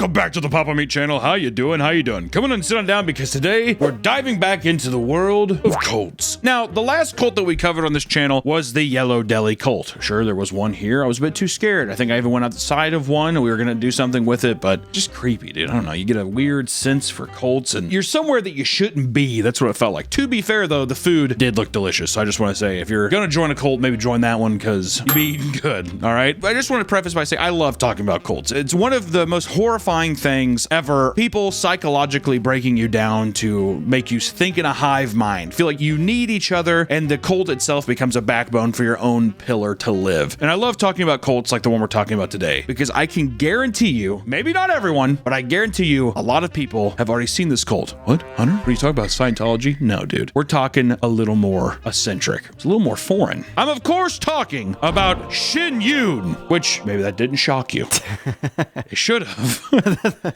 Welcome back to the Papa Meat channel. How you doing? Come on and sit on down because today we're diving back into the world of cults. Now, the last cult that we covered on this channel was the Yellow Deli cult. Sure, there was one here. I was a bit too scared. I think I even went outside of one and we were going to do something with it, but just creepy, dude. I don't know. You get a weird sense for cults and you're somewhere that you shouldn't be. That's what it felt like. To be fair, though, the food did look delicious. So I just want to say, if you're going to join a cult, maybe join that one because you'll be eating good. All right. But I just want to preface by saying I love talking about cults. It's one of the most horrifying things ever. People psychologically breaking you down to make you think in a hive mind, feel like you need each other, and the cult itself becomes a backbone for your own pillar to live. And I love talking about cults like the one we're talking about today because I can guarantee you, maybe not everyone, but I guarantee you a lot of people have already seen this cult. What, Hunter? What are you talking about, Scientology? No, dude. We're talking a little more eccentric. It's a little more foreign. I'm of course talking about Shen Yun, which maybe that didn't shock you. It should have.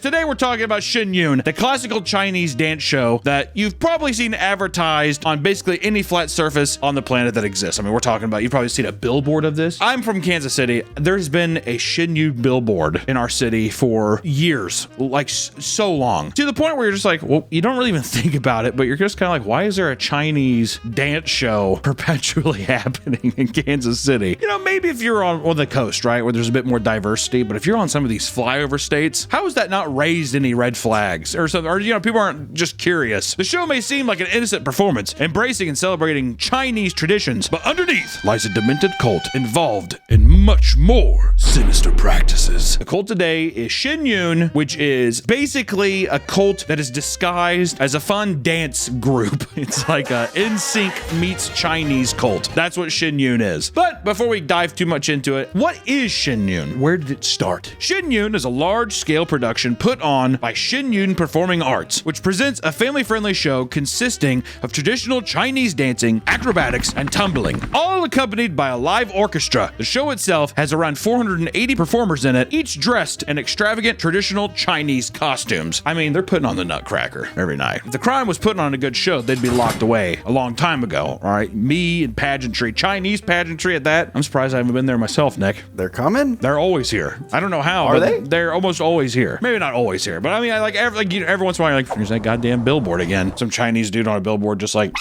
Today we're talking about Shen Yun, the classical Chinese dance show that you've probably seen advertised on basically any flat surface on the planet that exists. I mean, we're talking about, you've probably seen a billboard of this. I'm from Kansas City. There's been a Shen Yun billboard in our city for years, like so long, to the point where you're just like, well, you don't really even think about it, but you're just kind of like, why is there a Chinese dance show perpetually happening in Kansas City? You know, maybe if you're on the coast, right, where there's a bit more diversity, but if you're on some of these flyover states, how has that not raised any red flags or something? Or, you know, people aren't just curious. The show may seem like an innocent performance, embracing and celebrating Chinese traditions, but underneath lies a demented cult involved in much more sinister practices. The cult today is Shen Yun, which is basically a cult that is disguised as a fun dance group. It's like a NSYNC meets Chinese cult. That's what Shen Yun is. But before we dive too much into it, what is Shen Yun? Where did it start? Shen Yun is a large-scale production put on by Shen Yun Performing Arts, which presents a family-friendly show consisting of traditional Chinese dancing, acrobatics, and tumbling, all accompanied by a live orchestra. The show itself has around 480 performers in it, each dressed in extravagant traditional Chinese costumes. I mean, they're putting on the Nutcracker every night. If the crime was putting on a good show, they'd be locked away a long time ago, all right? Me and pageantry, Chinese pageantry at that. I'm surprised I haven't been there myself, Nick. They're coming? They're always here. I don't know how, Are but they? They're almost always here. Maybe not always here, but I mean, every once in a while, you're like, here's that goddamn billboard again. Some Chinese dude on a billboard just like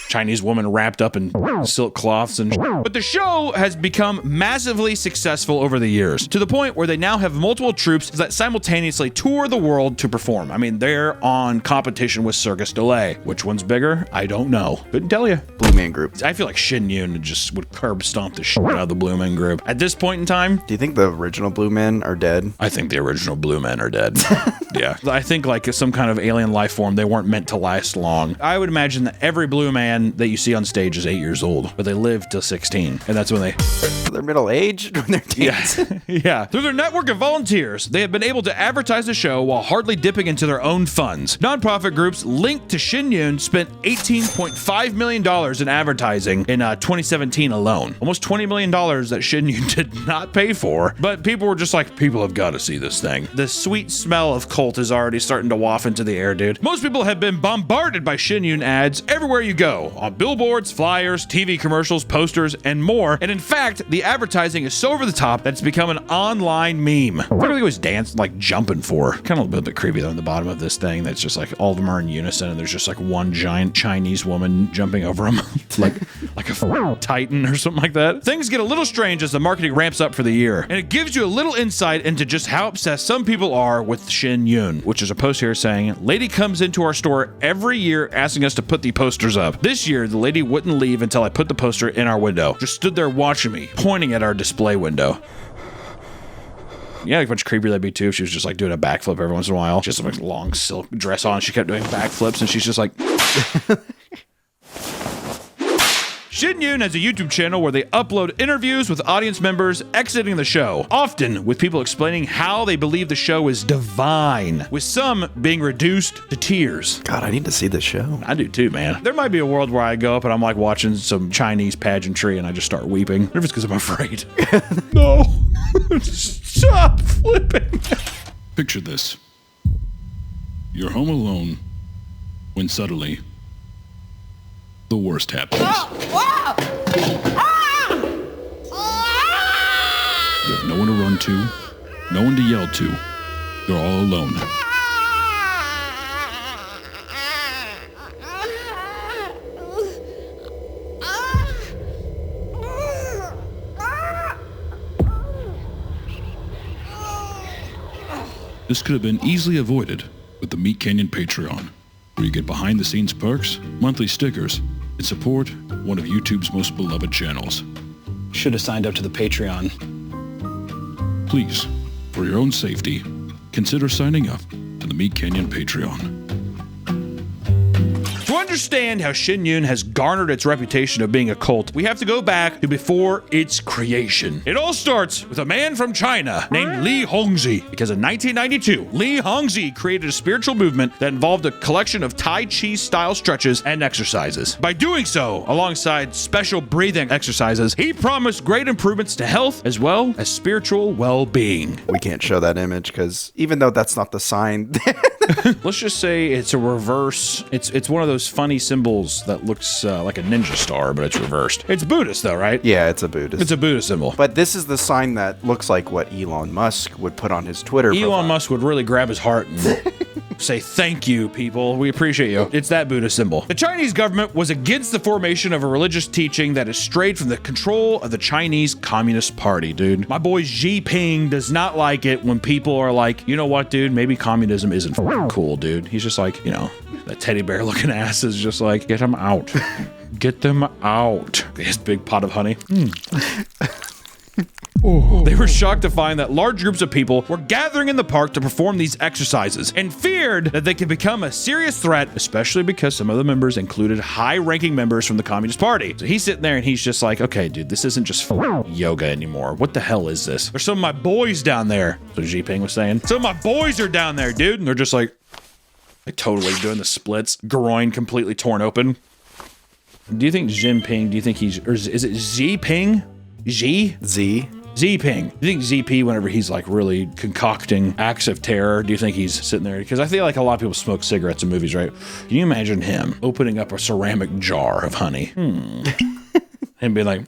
Chinese woman wrapped up in silk cloths and but the show has become massively successful over the years to the point where they now have multiple troupes that simultaneously tour the world to perform. I mean, they're on competition with Circus du Soleil. Which one's bigger? I don't know. Couldn't tell you. Blue Man Group. I feel like Shen Yun just would curb stomp the shit out of the Blue Man Group. At this point in time, Do you think the original Blue Men are dead? I think the original Blue Men are dead. Yeah. I think like some kind of alien life form, they weren't meant to last long. I would imagine that every Blue Man that you see on stage is 8 years old, but they live till 16. And that's when They're middle-aged when they're dancing. Yeah. Through their network of volunteers, they have been able to advertise the show while hardly dipping into their own funds. Nonprofit groups linked to Shen Yun spent $18.5 million in advertising in 2017 alone. Almost $20 million that Shen Yun did not pay for, but people were just like, people have got to see this thing. The sweet smell of cult is already starting to waft into the air, dude. Most people have been bombarded by Shen Yun ads everywhere you go, on billboards, flyers, TV commercials, posters, and more. And in fact, the advertising is so over the top that it's become an online meme. What are they always dancing, like jumping for? Kind of a little bit creepy though in the bottom of this thing. That's just like all of them are in unison, and there's just like one giant Chinese woman jumping over them, like a titan or something like that. Things get a little strange as the marketing ramps up for the year, and it gives you a little insight into just how obsessed some people are with Shen Yun, which is a post here saying, "Lady comes into our store every year asking us to put the posters up. This year, the lady wouldn't leave until I put the poster in our window. Just stood there watching me, pointing at our display window." Yeah, like much creepier that'd be too if she was just like doing a backflip every once in a while. She has like a long silk dress on. She kept doing backflips and she's just like... Shen Yun has a YouTube channel where they upload interviews with audience members exiting the show, often with people explaining how they believe the show is divine, with some being reduced to tears. God, I need to see this show. I do too, man. There might be a world where I go up and I'm like watching some Chinese pageantry and I just start weeping. What if it's because I'm afraid? No. Stop flipping. Picture this. You're home alone when suddenly the worst happens. You have no one to run to, no one to yell to, You're all alone. This could have been easily avoided with the Meat Canyon Patreon, where you get behind-the-scenes perks, monthly stickers, and support one of YouTube's most beloved channels. Should have signed up to the Patreon. Please, for your own safety, consider signing up to the Meat Canyon Patreon. To understand how Shen Yun has garnered its reputation of being a cult, we have to go back to before its creation. It all starts with a man from China named Li Hongzhi, because in 1992, Li Hongzhi created a spiritual movement that involved a collection of Tai Chi style stretches and exercises. By doing so, alongside special breathing exercises, he promised great improvements to health as well as spiritual well-being. We can't show that image because even though that's not the sign, Let's just say it's a reverse. It's one of those funny symbols that looks like a ninja star, but it's reversed. It's Buddhist though, right? yeah, it's a Buddhist. It's a Buddhist symbol. But this is the sign that looks like what Elon Musk would put on his Twitter profile. Elon Musk would really grab his heart and say, thank you, people. We appreciate you. It's that Buddhist symbol. The Chinese government was against the formation of a religious teaching that has strayed from the control of the Chinese Communist Party, dude. My boy Xi Jinping does not like it when people are like, you know what, dude? Maybe communism isn't cool, dude. He's just like, you know, that teddy bear looking ass is just like, get them out. Get them out. His big pot of honey. They were shocked to find that large groups of people were gathering in the park to perform these exercises and feared that they could become a serious threat, especially because some of the members included high-ranking members from the Communist Party. So he's sitting there and he's just like, okay, dude, this isn't just yoga anymore. What the hell is this? There's some of my boys down there. So Xi Jinping was saying, some of my boys are down there, dude. And they're just like totally doing the splits, groin completely torn open. Do you think Jinping, do you think he's, or is it Xi Ping? Xi? Z. Xping. Do you think ZP, whenever he's like really concocting acts of terror, do you think he's sitting there? Because I feel like a lot of people smoke cigarettes in movies, right? Can you imagine him opening up a ceramic jar of honey? And being like,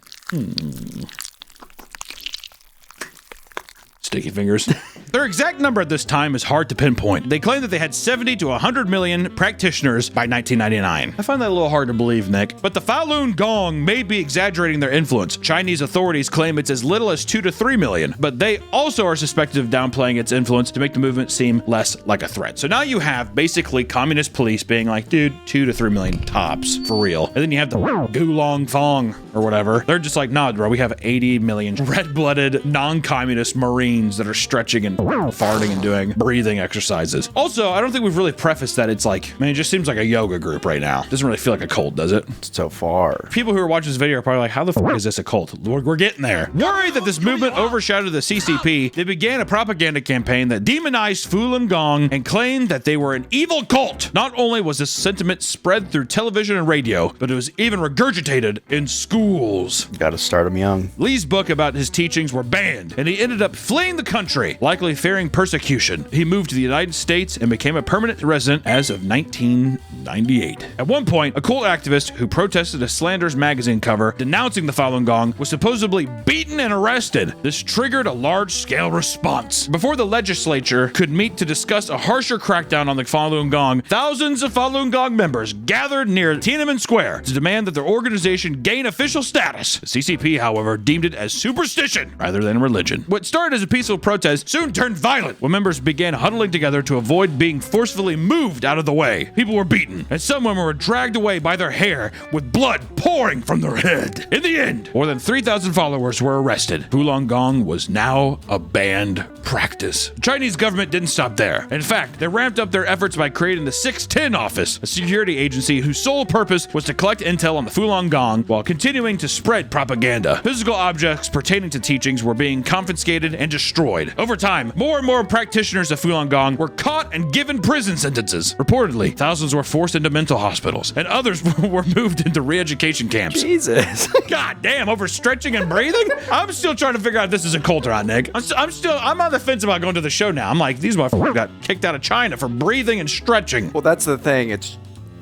Sticky fingers. Their exact number at this time is hard to pinpoint. They claim that they had 70 to 100 million practitioners by 1999. I find that a little hard to believe, Nick. But the Falun Gong may be exaggerating their influence. Chinese authorities claim it's as little as 2 to 3 million, but they also are suspected of downplaying its influence to make the movement seem less like a threat. So now you have basically communist police being like, dude, 2 to 3 million tops, for real. And then you have the Gulong Fong or whatever. They're just like, nah, bro, we have 80 million red-blooded, non-communist Marines that are stretching and farting and doing breathing exercises. Also, I don't think we've really prefaced that it's like, man, it just seems like a yoga group right now. Doesn't really feel like a cult, does it? So far. People who are watching this video are probably like, how the fuck is this a cult? We're getting there. Worried that this movement overshadowed the CCP, they began a propaganda campaign that demonized Falun Gong and claimed that they were an evil cult. Not only was this sentiment spread through television and radio, but it was even regurgitated in schools. Gotta start them young. Lee's book about his teachings were banned, and he ended up fleeing the country, likely fearing persecution. He moved to the United States and became a permanent resident as of 1998. At one point, a cult activist who protested a Slander's magazine cover denouncing the Falun Gong was supposedly beaten and arrested. This triggered a large-scale response. Before the legislature could meet to discuss a harsher crackdown on the Falun Gong, thousands of Falun Gong members gathered near Tiananmen Square to demand that their organization gain official status. The CCP, however, deemed it as superstition rather than religion. What started as a peaceful protest soon turned violent when members began huddling together to avoid being forcefully moved out of the way. People were beaten, and some women were dragged away by their hair with blood pouring from their head. In the end, more than 3,000 followers were arrested. Falun Gong was now a banned practice. The Chinese government didn't stop there. In fact, they ramped up their efforts by creating the 610 Office, a security agency whose sole purpose was to collect intel on the Falun Gong while continuing to spread propaganda. Physical objects pertaining to teachings were being confiscated and destroyed. Over time, more and more practitioners of Falun Gong were caught and given prison sentences. Reportedly, thousands were forced into mental hospitals, and others were moved into re-education camps. Jesus. God damn, over stretching and breathing? I'm still trying to figure out if this is a cult or not, Nick. I'm on the fence about going to the show now. I'm like, these motherfuckers got kicked out of China for breathing and stretching. Well, that's the thing.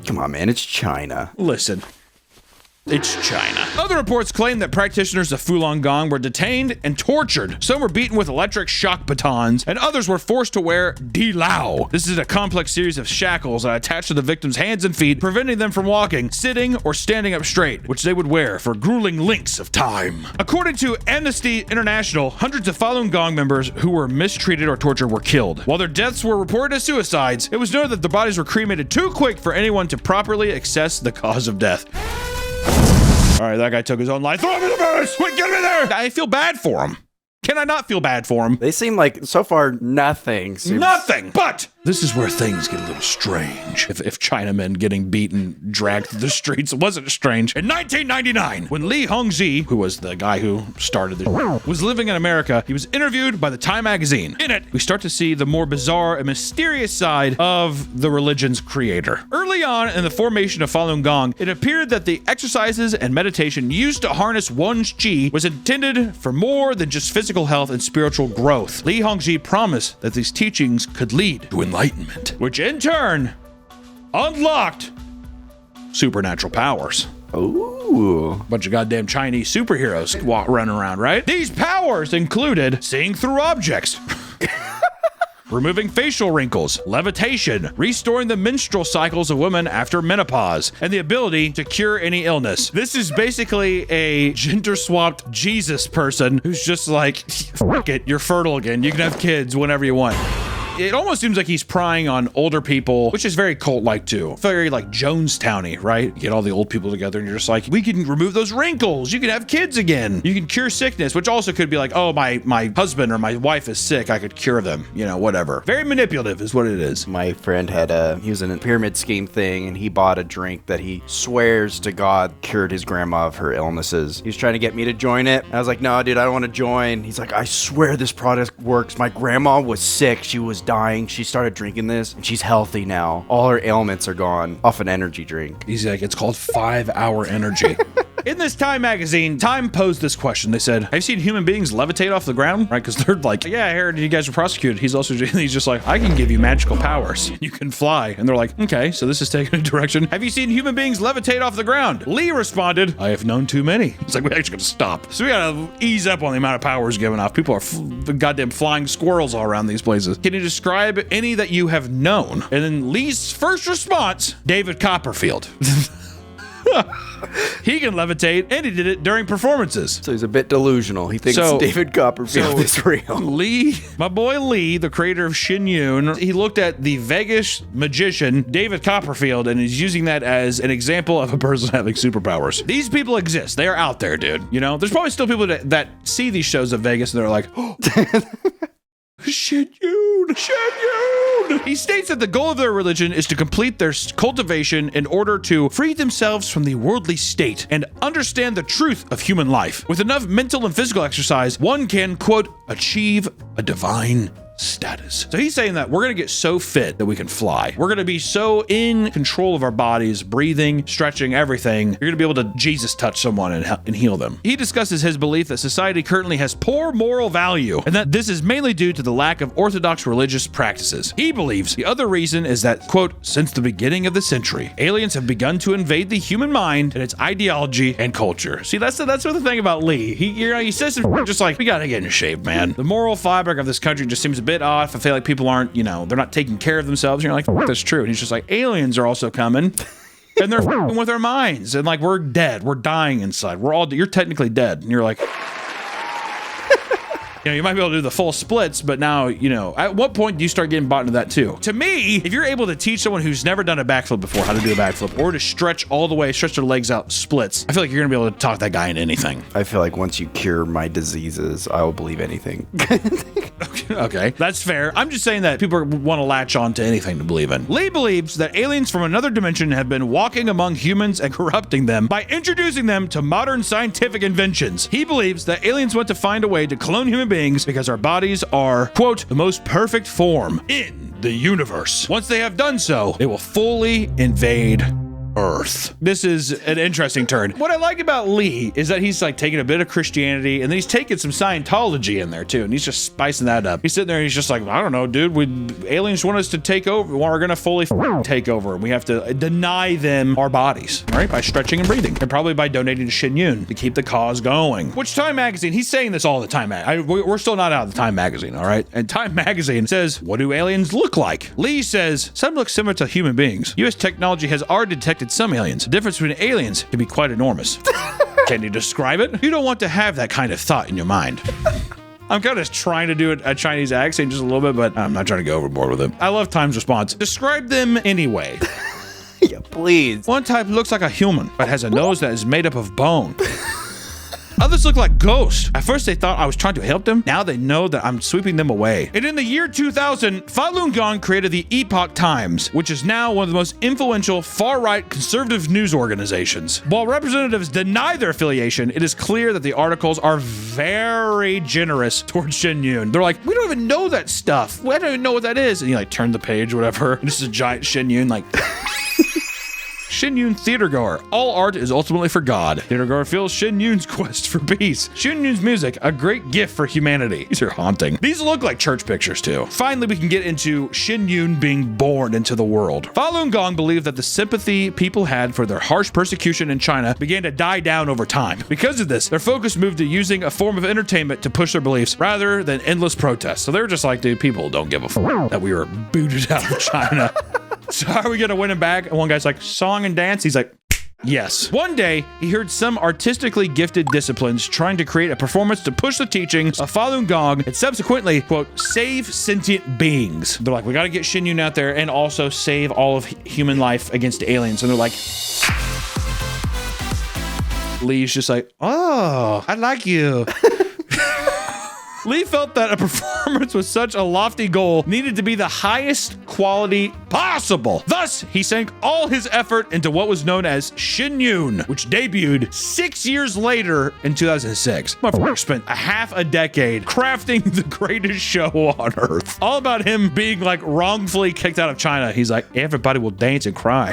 Come on, man. It's China. Listen, It's China. Other reports claim that practitioners of Falun Gong were detained and tortured. Some were beaten with electric shock batons, and others were forced to wear di lao. This is a complex series of shackles that attach to the victim's hands and feet, preventing them from walking, sitting, or standing up straight, which they would wear for grueling lengths of time. According to Amnesty International, hundreds of Falun Gong members who were mistreated or tortured were killed. While their deaths were reported as suicides, it was noted that their bodies were cremated too quick for anyone to properly assess the cause of death. All right, that guy took his own life. Throw him in the furnace! Quick, get him in there! I feel bad for him. Can I not feel bad for him? They seem like, so far, nothing. Nothing! But this is where things get a little strange. If Chinamen getting beaten, dragged through the streets wasn't strange. In 1999, when Li Hongzhi, who was the guy who started this, was living in America, he was interviewed by the Time magazine. In it, we start to see the more bizarre and mysterious side of the religion's creator. Early on in the formation of Falun Gong, it appeared that the exercises and meditation used to harness one's qi was intended for more than just physical health and spiritual growth. Li Hongzhi promised that these teachings could lead to enlightenment, which in turn unlocked supernatural powers. Ooh. Bunch of goddamn Chinese superheroes running around, right? These powers included seeing through objects, removing facial wrinkles, levitation, restoring the menstrual cycles of women after menopause, and the ability to cure any illness. This is basically a gender-swapped Jesus person who's just like, fuck it, you're fertile again. You can have kids whenever you want. It almost seems like he's prying on older people, which is very cult-like too. Very like Jonestown-y, right? You get all the old people together and you're just like, we can remove those wrinkles. You can have kids again. You can cure sickness, which also could be like, oh, my husband or my wife is sick. I could cure them, you know, whatever. Very manipulative is what it is. My friend he was in a pyramid scheme thing, and he bought a drink that he swears to God cured his grandma of her illnesses. He was trying to get me to join it. I was like, no, dude, I don't want to join. He's like, I swear this product works. My grandma was sick. She was dying. She started drinking this, and she's healthy now. All her ailments are gone off an energy drink. He's like, it's called 5-hour energy. In this Time magazine, Time posed this question. They said, have you seen human beings levitate off the ground? Right? Because they're like, yeah, I heard you guys were prosecuted. He's just like, I can give you magical powers. You can fly. And they're like, okay, so this is taking a direction. Have you seen human beings levitate off the ground? Lee responded, I have known too many. It's like, we actually got to stop. So we got to ease up on the amount of powers given off. People are goddamn flying squirrels all around these places. Can you describe any that you have known? And then Lee's first response, David Copperfield. He can levitate, and he did it during performances. So he's a bit delusional. He thinks David Copperfield is real. Lee, my boy Lee, the creator of Shen Yun, he looked at the Vegas magician David Copperfield, and he's using that as an example of a person having superpowers. These people exist. They are out there, dude. You know, there's probably still people that see these shows of Vegas, and they're like, oh, Shen Yun, Shen Yun. He states that the goal of their religion is to complete their cultivation in order to free themselves from the worldly state and understand the truth of human life. With enough mental and physical exercise, one can, quote, achieve a divine status. So he's saying that we're going to get so fit that we can fly. We're going to be so in control of our bodies, breathing, stretching, everything. You're going to be able to Jesus touch someone and heal them. He discusses his belief that society currently has poor moral value and that this is mainly due to the lack of orthodox religious practices. He believes the other reason is that, quote, since the beginning of the century, aliens have begun to invade the human mind and its ideology and culture. See, that's the thing about Lee. He says just like, we got to get in shape, man. The moral fabric of this country just seems bit off. I feel like people aren't, they're not taking care of themselves. And you're like, that's true. And he's just like, aliens are also coming and they're with our minds. And like, we're dead. We're dying inside. You're technically dead. And you're like, you might be able to do the full splits, but now, at what point do you start getting bought into that too? To me, if you're able to teach someone who's never done a backflip before how to do a backflip or to stretch all the way, stretch their legs out, splits, I feel like you're going to be able to talk that guy into anything. I feel like once you cure my diseases, I will believe anything. Okay, that's fair. I'm just saying that people want to latch on to anything to believe in. Lee believes that aliens from another dimension have been walking among humans and corrupting them by introducing them to modern scientific inventions. He believes that aliens want to find a way to clone human beings because our bodies are, quote, the most perfect form in the universe. Once they have done so, they will fully invade Earth. This is an interesting turn. What I like about Li is that he's like taking a bit of Christianity and then he's taking some Scientology in there too, and he's just spicing that up. He's sitting there and he's just like, I don't know, dude, aliens want us to take over. We're gonna fully take over, and we have to deny them our bodies, all right, by stretching and breathing, and probably by donating to Shen Yun to keep the cause going. Which Time Magazine, he's saying this all the time. We're still not out of the Time Magazine, all right? And Time Magazine says, what do aliens look like? Li says, some look similar to human beings. U.S. technology has already detected some aliens. The difference between aliens can be quite enormous. Can you describe it? You don't want to have that kind of thought in your mind. I'm kind of trying to do a Chinese accent just a little bit, but I'm not trying to go overboard with it. I love Time's response. Describe them anyway. Yeah, please. One type looks like a human, but has a nose that is made up of bone. Others look like ghosts. At first they thought I was trying to help them. Now they know that I'm sweeping them away. And in the year 2000, Falun Gong created the Epoch Times, which is now one of the most influential far-right conservative news organizations. While representatives deny their affiliation, it is clear that the articles are very generous towards Shen Yun. They're like, we don't even know that stuff. We don't even know what that is. And you like turn the page or whatever. And this is a giant Shen Yun like... Shen Yun theatergoer. All art is ultimately for God. Theatergoer feels Shen Yun's quest for peace. Shen Yun's music, a great gift for humanity. These are haunting. These look like church pictures too. Finally, we can get into Shen Yun being born into the world. Falun Gong believed that the sympathy people had for their harsh persecution in China began to die down over time. Because of this, their focus moved to using a form of entertainment to push their beliefs rather than endless protests. So they're just like, dude, people don't give a fuck that we were booted out of China. So how are we gonna win him back? And one guy's like, song and dance. He's like, yes. One day, he heard some artistically gifted disciplines trying to create a performance to push the teachings of Falun Gong and subsequently, quote, save sentient beings. They're like, we gotta get Shen Yun out there and also save all of human life against aliens. And they're like, Li's just like, oh, I like you. Li felt that a performance with such a lofty goal needed to be the highest quality possible. Thus, he sank all his effort into what was known as Shen Yun, which debuted 6 years later in 2006. Motherfucker spent a half a decade crafting the greatest show on earth. All about him being like wrongfully kicked out of China. He's like, everybody will dance and cry.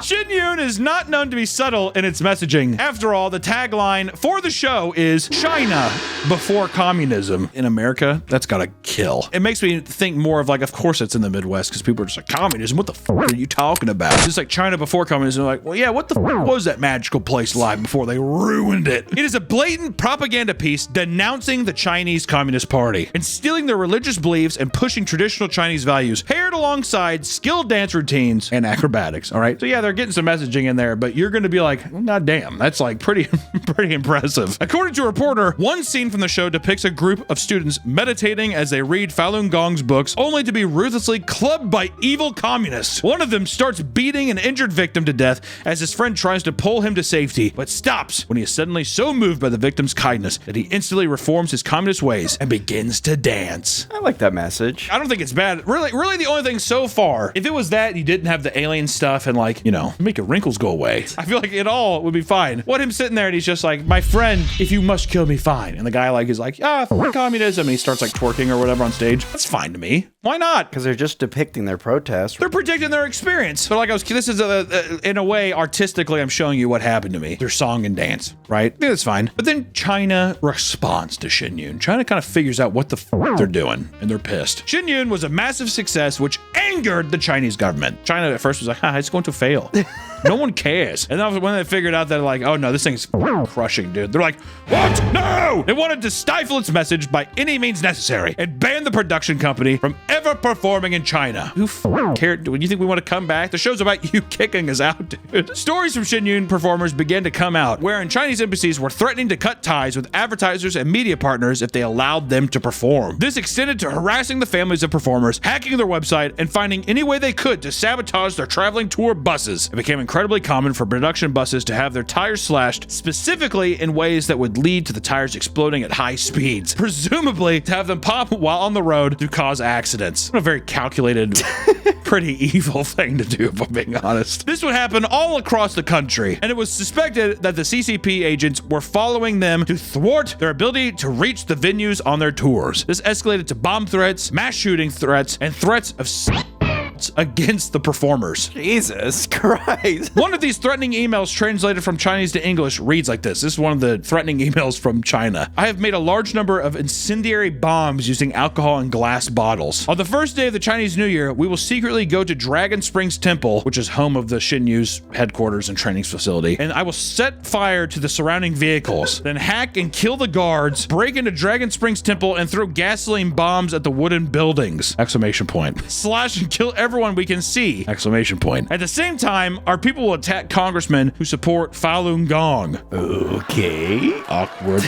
Shen Yun is not known to be subtle in its messaging. After all, the tagline for the show is China before communism. In America, that's gotta kill. It makes me think more of like, of course it's in the Midwest because people are just like, communism, what the f are you talking about? It's just like China before communism. Like, well, yeah, what the f was that magical place like before they ruined it? It is a blatant propaganda piece denouncing the Chinese Communist Party, instilling their religious beliefs and pushing traditional Chinese values, paired alongside skilled dance routines and acrobatics. All right, so yeah, they're getting some messaging in there, but you're going to be like, well, god damn, that's like pretty impressive. According to a reporter, one scene from the show depicts a group of students meditating as they read Falun Gong's books, only to be ruthlessly clubbed by evil communists. One of them starts beating an injured victim to death as his friend tries to pull him to safety, but stops when he is suddenly so moved by the victim's kindness that he instantly reforms his communist ways and begins to dance. I like that message. I don't think it's bad. Really the only thing so far, if it was that you didn't have the alien stuff and like, you know, make your wrinkles go away, I feel like it all would be fine. What him sitting there and he's just like, my friend, if you must kill me, fine. And the guy like is like, f communism, and he starts like twerking or whatever on stage. That's fine to me. Why not? Because they're just depicting their protest. They're predicting their experience. But like this is in a way, artistically, I'm showing you what happened to me. Their song and dance, right? I think that's fine. But then China responds to Shen Yun. China kind of figures out what the f they're doing, and they're pissed. Shen Yun was a massive success, which angered the Chinese government. China at first was like, it's going to fail. No one cares. And then when they figured out that like, oh no, this thing's crushing, dude. They're like, what? No! They wanted to stifle its message by any means necessary and ban the production company from ever performing in China. Who cared? Do you think we want to come back? The show's about you kicking us out, dude. Stories from Shen Yun performers began to come out, wherein Chinese embassies were threatening to cut ties with advertisers and media partners if they allowed them to perform. This extended to harassing the families of performers, hacking their website, and finding any way they could to sabotage their traveling tour buses. It became incredibly common for production buses to have their tires slashed, specifically in ways that would lead to the tires exploding at high speeds, presumably to have them pop while on the road to cause accidents. What a very calculated, pretty evil thing to do, if I'm being honest. This would happen all across the country, and it was suspected that the CCP agents were following them to thwart their ability to reach the venues on their tours. This escalated to bomb threats, mass shooting threats, and threats of cults against the performers. Jesus Christ. One of these threatening emails translated from Chinese to English reads like this. This is one of the threatening emails from China. I have made a large number of incendiary bombs using alcohol and glass bottles. On the first day of the Chinese New Year, we will secretly go to Dragon Springs Temple, which is home of the Shen Yun's headquarters and training facility, and I will set fire to the surrounding vehicles, then hack and kill the guards, break into Dragon Springs Temple, and throw gasoline bombs at the wooden buildings! Exclamation point. Slash and kill everyone we can see! Exclamation point. At the same time, our people will attack congressmen who support Falun Gong. Okay. Awkward.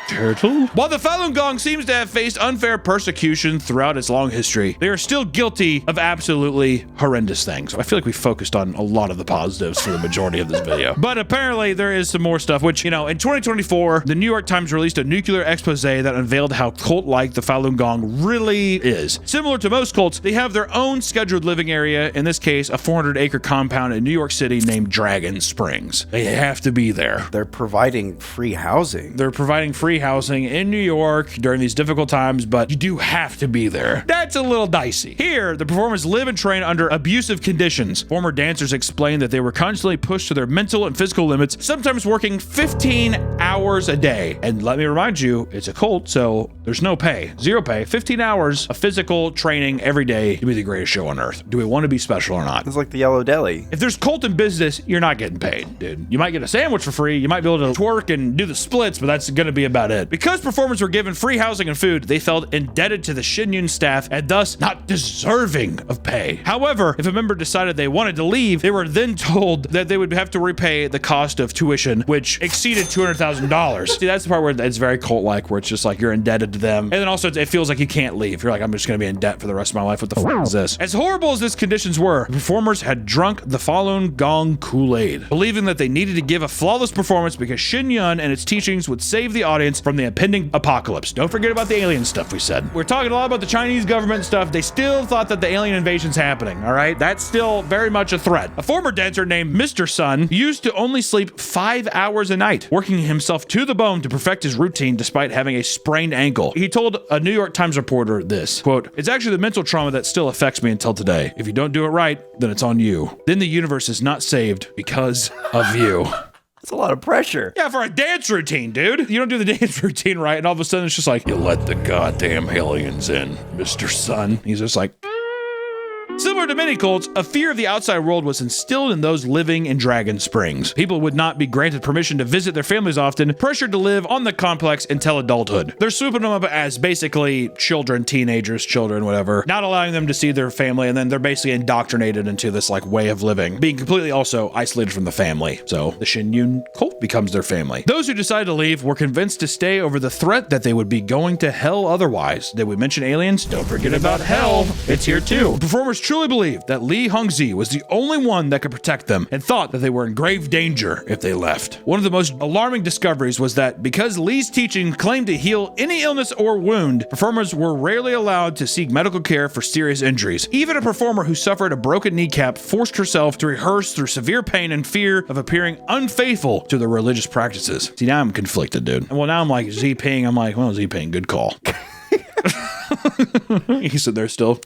Turtle? While the Falun Gong seems to have faced unfair persecution throughout its long history, they are still guilty of absolutely horrendous things. I feel like we focused on a lot of the positives for the majority of this video. But apparently there is some more stuff, which, you know, in 2024, the New York Times released a nuclear expose that unveiled how cult-like the Falun Gong really is. Similar to most cults, they have their own scheduled living area, in this case, a 400-acre compound in New York City named Dragon Springs. They have to be there. They're providing free housing. They're providing free housing in New York during these difficult times, but you do have to be there. That's a little dicey. Here, the performers live and train under abusive conditions. Former dancers explain that they were constantly pushed to their mental and physical limits, sometimes working 15 hours a day. And let me remind you, it's a cult, so there's no pay. Zero pay. 15 hours of physical training every day to be the greatest show on earth. Do we want to be special or not? It's like the Yellow Deli. If there's cult in business, you're not getting paid, dude. You might get a sandwich for free. You might be able to twerk and do the splits, but that's going to be about it. Because performers were given free housing and food, they felt indebted to the Shen Yun staff and thus not deserving of pay. However, if a member decided they wanted to leave, they were then told that they would have to repay the cost of tuition, which exceeded $200,000. See, that's the part where it's very cult-like, where it's just like you're indebted to them. And then also it feels like you can't leave. You're like, I'm just going to be in debt for the rest of my life. What the f is this? As horrible as these conditions were, the performers had drunk the Falun Gong Kool-Aid, believing that they needed to give a flawless performance because Shen Yun and its teachings would save the audience from the impending apocalypse. Don't forget about the alien stuff we said. We're talking a lot about the Chinese government stuff. They still thought that the alien invasion's happening, all right? That's still very much a threat. A former dancer named Mr. Sun used to only sleep 5 hours a night, working himself to the bone to perfect his routine despite having a sprained ankle. He told a New York Times reporter this, quote, "It's actually the mental trauma that still affects me until today. If you don't do it right, then it's on you. Then the universe is not saved because of you." That's a lot of pressure. Yeah, for a dance routine, dude. You don't do the dance routine right, and all of a sudden it's just like, you let the goddamn aliens in, Mr. Sun. He's just like... Similar to many cults, a fear of the outside world was instilled in those living in Dragon Springs. People would not be granted permission to visit their families often, pressured to live on the complex until adulthood. They're swooping them up as basically children, teenagers, children, whatever, not allowing them to see their family, and then they're basically indoctrinated into this like way of living, being completely also isolated from the family. So the Shen Yun cult becomes their family. Those who decided to leave were convinced to stay over the threat that they would be going to hell otherwise. Did we mention aliens? Don't forget about hell. It's here too. Performers truly believed that Li Hongzhi was the only one that could protect them and thought that they were in grave danger if they left. One of the most alarming discoveries was that because Li's teaching claimed to heal any illness or wound, performers were rarely allowed to seek medical care for serious injuries. Even a performer who suffered a broken kneecap forced herself to rehearse through severe pain and fear of appearing unfaithful to the religious practices. See, now I'm conflicted, dude. Well, now I'm like, Z-Ping, I'm like, well, Z-Ping, good call. He's sitting there still.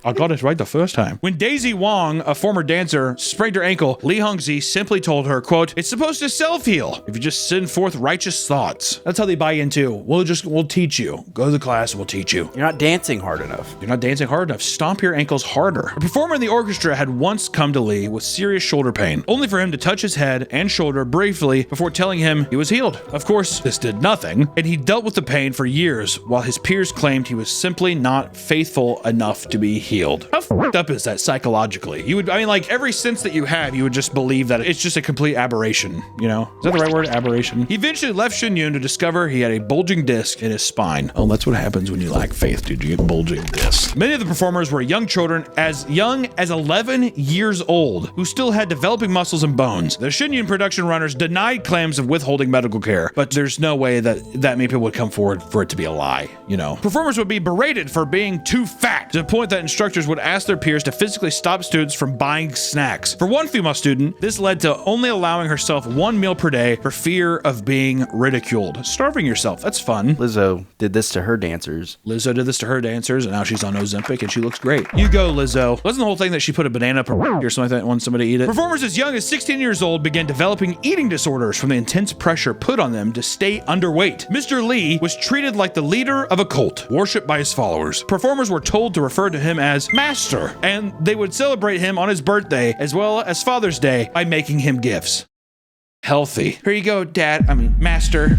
I got it right the first time. When Daisy Wong, a former dancer, sprained her ankle, Li Hongzhi simply told her, quote, "It's supposed to self-heal if you just send forth righteous thoughts." That's how they buy into, we'll teach you. Go to the class and we'll teach you. You're not dancing hard enough. You're not dancing hard enough. Stomp your ankles harder. A performer in the orchestra had once come to Li with serious shoulder pain, only for him to touch his head and shoulder briefly before telling him he was healed. Of course, this did nothing, and he dealt with the pain for years while his peers claimed he was simply not faithful enough to be healed. How fucked up is that psychologically? Like every sense that you have, you would just believe that it's just a complete aberration, you know? Is that the right word? Aberration? He eventually left Shen Yun to discover he had a bulging disc in his spine. Oh, that's what happens when you lack faith, dude. You get bulging discs. Many of the performers were young children as young as 11 years old who still had developing muscles and bones. The Shen Yun production runners denied claims of withholding medical care, but there's no way that that many people would come forward for it to be a lie, you know? Performers would be berated for being too fat to the point that instructors instructors would ask their peers to physically stop students from buying snacks. For one female student, this led to only allowing herself one meal per day for fear of being ridiculed. Starving yourself, that's fun. Lizzo did this to her dancers. Lizzo did this to her dancers, and now she's on Ozempic, and she looks great. You go, Lizzo. Wasn't the whole thing that she put a banana up her or something like that and wanted somebody to eat it? Performers as young as 16 years old began developing eating disorders from the intense pressure put on them to stay underweight. Mr. Li was treated like the leader of a cult, worshipped by his followers. Performers were told to refer to him as Master, and they would celebrate him on his birthday as well as Father's Day by making him gifts. Healthy. Here you go, Master.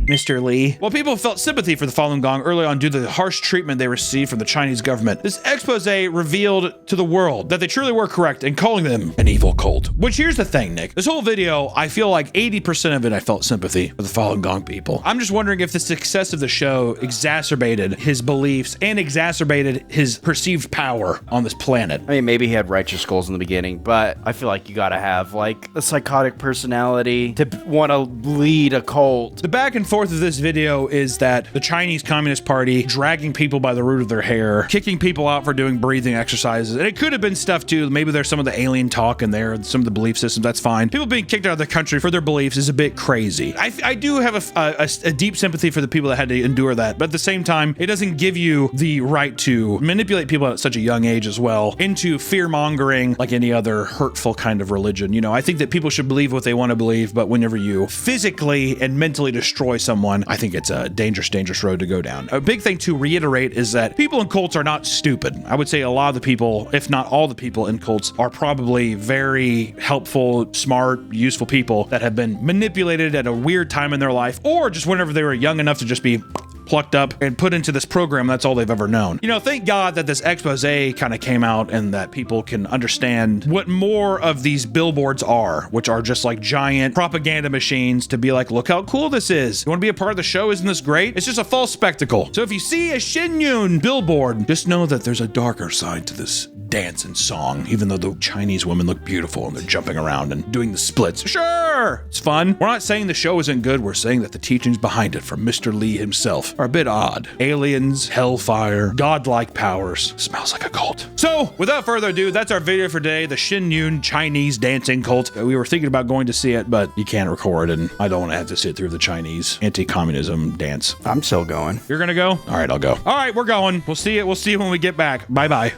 Mr. Li. While people felt sympathy for the Falun Gong early on due to the harsh treatment they received from the Chinese government, this expose revealed to the world that they truly were correct in calling them an evil cult. Which, here's the thing, Nick. This whole video, I feel like 80% of it I felt sympathy for the Falun Gong people. I'm just wondering if the success of the show exacerbated his beliefs and exacerbated his perceived power on this planet. I mean, maybe he had righteous goals in the beginning, but I feel like you gotta have, like, a psychotic personality to want to lead a cult. The back and forth of this video is that the Chinese Communist Party dragging people by the root of their hair, kicking people out for doing breathing exercises, and it could have been stuff too. Maybe there's some of the alien talk in there, some of the belief systems, that's fine. People being kicked out of the country for their beliefs is a bit crazy. I do have a deep sympathy for the people that had to endure that, but at the same time, it doesn't give you the right to manipulate people at such a young age as well into fear-mongering like any other hurtful kind of religion. You know, I think that people should believe what they want to believe, but whenever you physically and mentally destroy someone, I think it's a dangerous road to go down. A big thing to reiterate is that people in cults are not stupid. I would say a lot of the people, if not all the people in cults, are probably very helpful, smart, useful people that have been manipulated at a weird time in their life, or just whenever they were young enough to just be plucked up and put into this program. That's all they've ever known. You know, thank God that this expose kind of came out and that people can understand what more of these billboards are, which are just like giant propaganda machines to be like, look how cool this is. You want to be a part of the show? Isn't this great? It's just a false spectacle. So if you see a Shen Yun billboard, just know that there's a darker side to this dance and song, even though the Chinese women look beautiful and they're jumping around and doing the splits. Sure, it's fun. We're not saying the show isn't good. We're saying that the teachings behind it from Mr. Li himself are a bit odd. Aliens, hellfire, godlike powers. Smells like a cult. So, without further ado, that's our video for today. The Shen Yun Chinese dancing cult. We were thinking about going to see it, but you can't record, and I don't want to have to sit through the Chinese anti-communism dance. I'm still going. You're gonna go? All right, I'll go. All right, we're going. We'll see you when we get back. Bye-bye.